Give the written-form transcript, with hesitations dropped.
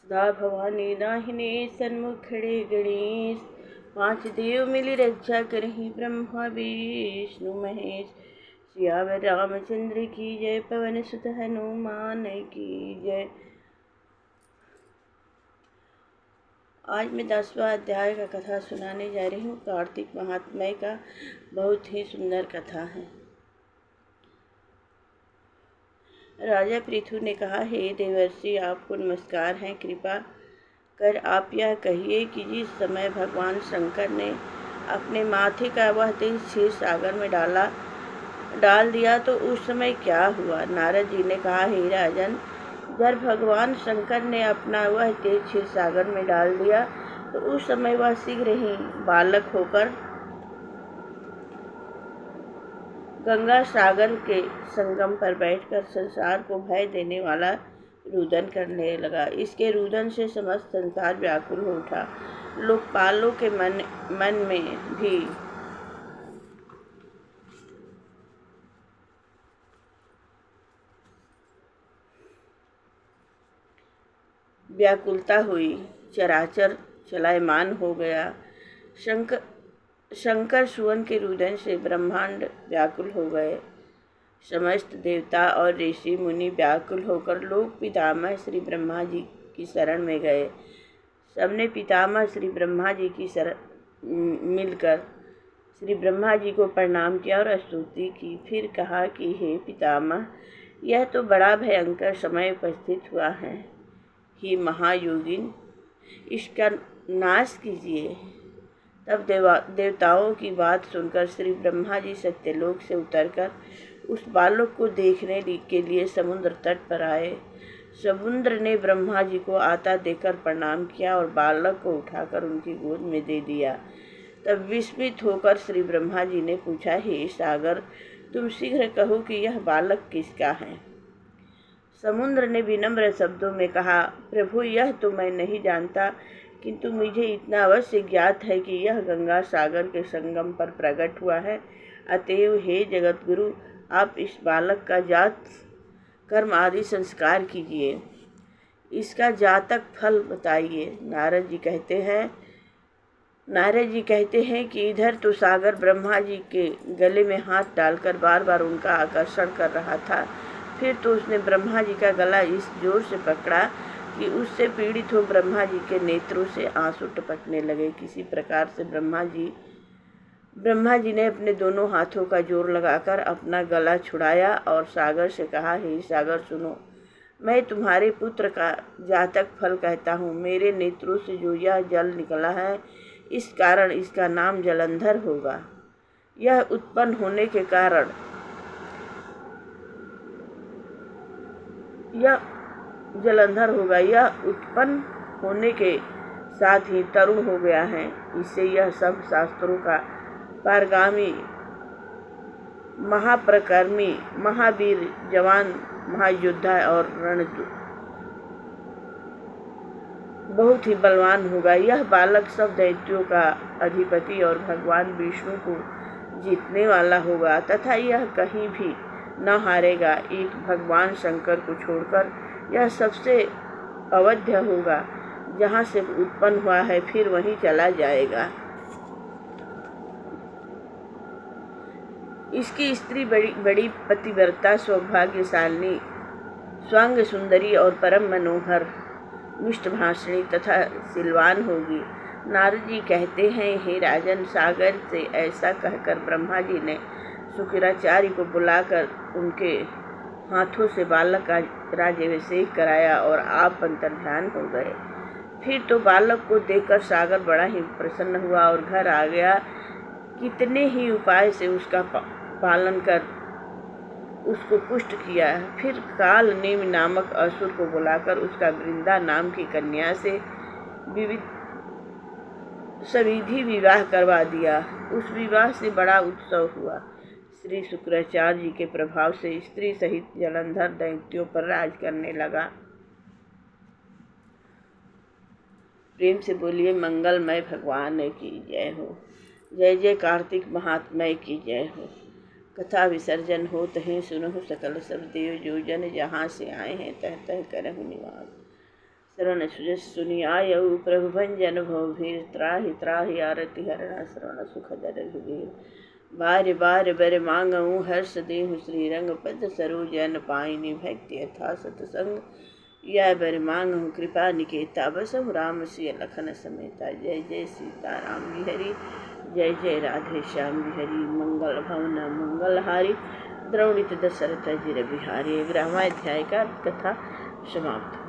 सदा भवानी दाहिने सन्मुख खड़े गणेश। पांच देव मिली रक्षा करहि ब्रह्मा विष्णु महेश। सियावर रामचंद्र की जय, पवन सुत हनुमान की जय। आज मैं 10वां अध्याय का कथा सुनाने जा रही हूँ। कार्तिक महात्म्य का बहुत ही सुंदर कथा है। राजा पृथु ने कहा, हे देवर्षि, आपको नमस्कार है। कृपा कर आप यह कहिए कि जिस समय भगवान शंकर ने अपने माथे का वह तेज क्षीर सागर में डाल दिया तो उस समय क्या हुआ। नारद जी ने कहा, हे राजन, जब भगवान शंकर ने अपना वह तेज क्षीर सागर में डाल दिया तो उस समय वह शीघ्र ही बालक होकर गंगा सागर के संगम पर बैठकर संसार को भय देने वाला रुदन करने लगा। इसके रुदन से समस्त संसार व्याकुल हो उठा। लोकपालों के मन में भी व्याकुलता हुई। चराचर चलायमान हो गया। शंकर सुवन के रुदन से ब्रह्मांड व्याकुल हो गए। समस्त देवता और ऋषि मुनि व्याकुल होकर लोक पितामह श्री ब्रह्मा जी की शरण में गए। सबने पितामह श्री ब्रह्मा जी की शरण मिलकर श्री ब्रह्मा जी को प्रणाम किया और स्तुति की। फिर कहा कि हे पितामह, यह तो बड़ा भयंकर समय उपस्थित हुआ है। हे महायोगिन, इसका नाश कीजिए। तब देवताओं की बात सुनकर श्री ब्रह्मा जी सत्यलोक से उतरकर उस बालक को देखने के लिए समुद्र तट पर आए। समुद्र ने ब्रह्मा जी को आता देकर प्रणाम किया और बालक को उठाकर उनकी गोद में दे दिया। तब विस्मित होकर श्री ब्रह्मा जी ने पूछा, हे सागर, तुम शीघ्र कहो कि यह बालक किसका है। समुद्र ने विनम्र शब्दों में कहा, प्रभु, यह तो मैं नहीं जानता, किंतु मुझे इतना अवश्य ज्ञात है कि यह गंगा सागर के संगम पर प्रकट हुआ है। अतएव हे जगत गुरु, आप इस बालक का जात कर्म आदि संस्कार कीजिए। इसका जातक फल बताइए। नारद जी कहते हैं कि इधर तो सागर ब्रह्मा जी के गले में हाथ डालकर बार बार उनका आकर्षण कर रहा था। फिर तो उसने ब्रह्मा जी का गला इस जोर से पकड़ा कि उससे पीड़ित हो ब्रह्मा जी के नेत्रों से आंसू टपकने लगे। किसी प्रकार से ब्रह्मा जी ने अपने दोनों हाथों का जोर लगाकर अपना गला छुड़ाया और सागर से कहा, हे सागर, सुनो, मैं तुम्हारे पुत्र का जातक फल कहता हूँ। मेरे नेत्रों से जो यह जल निकला है, इस कारण इसका नाम जलंधर होगा। यह उत्पन्न होने के साथ ही तरुण हो गया है। इससे यह सब शास्त्रों का पारगामी, महाप्रकर्मी, महावीर, जवान, महायोद्धा और बहुत ही बलवान होगा। यह बालक सब दैत्यों का अधिपति और भगवान विष्णु को जीतने वाला होगा तथा यह कहीं भी न हारेगा। एक भगवान शंकर को छोड़कर यह सबसे अवध्य होगा। जहाँ से उत्पन्न हुआ है फिर वहीं चला जाएगा। इसकी स्त्री बड़ी पतिव्रता, सौभाग्यशालिनी, स्वांग सुंदरी और परम मनोहर, मिष्टभाषिणी तथा सिलवान होगी। नारद जी कहते हैं, हे राजन, सागर से ऐसा कहकर ब्रह्मा जी ने शुक्राचार्य को बुलाकर उनके हाथों से बालक का राज्याभिषेक कराया और आप अंतर्ध्यान हो गए। फिर तो बालक को देखकर सागर बड़ा ही प्रसन्न हुआ और घर आ गया। कितने ही उपाय से उसका पालन कर उसको पुष्ट किया। फिर काल नेमि नामक असुर को बुलाकर उसका वृंदा नाम की कन्या से सविधि विवाह करवा दिया। उस विवाह से बड़ा उत्सव हुआ। श्री शुक्राचार्य जी के प्रभाव से स्त्री सहित जलंधर दैत्यों पर राज करने लगा। प्रेम से बोलिए, मंगलमय भगवान की जय हो। जय जय कार्तिक महात्म्य की जय हो। कथा विसर्जन होत हैं, सुनहु सकल सब देव, जो जन जहाँ से आए हैं तह तह करहु निवास। श्रवण सुजस सुनि आयऊ प्रभु भंजन भव भीर त्राहि त्राहि आरति हरण श्रवण सुखद रघुवीर। बार बार बर मांगऊँ हर्ष देहु श्री रंग पद सरोज अन पाइनी भक्ति यथा सतसंग। यह बर मांगहु कृपा निकेता बसहु राम सिय लखन समेता। जय जय सीता राम बिहरी जय जय राधे श्याम बिहरी। मंगल भवन मंगलहारी द्रौणित दशरथ जिर बिहारी। 11वां अध्याय का कथा समाप्त।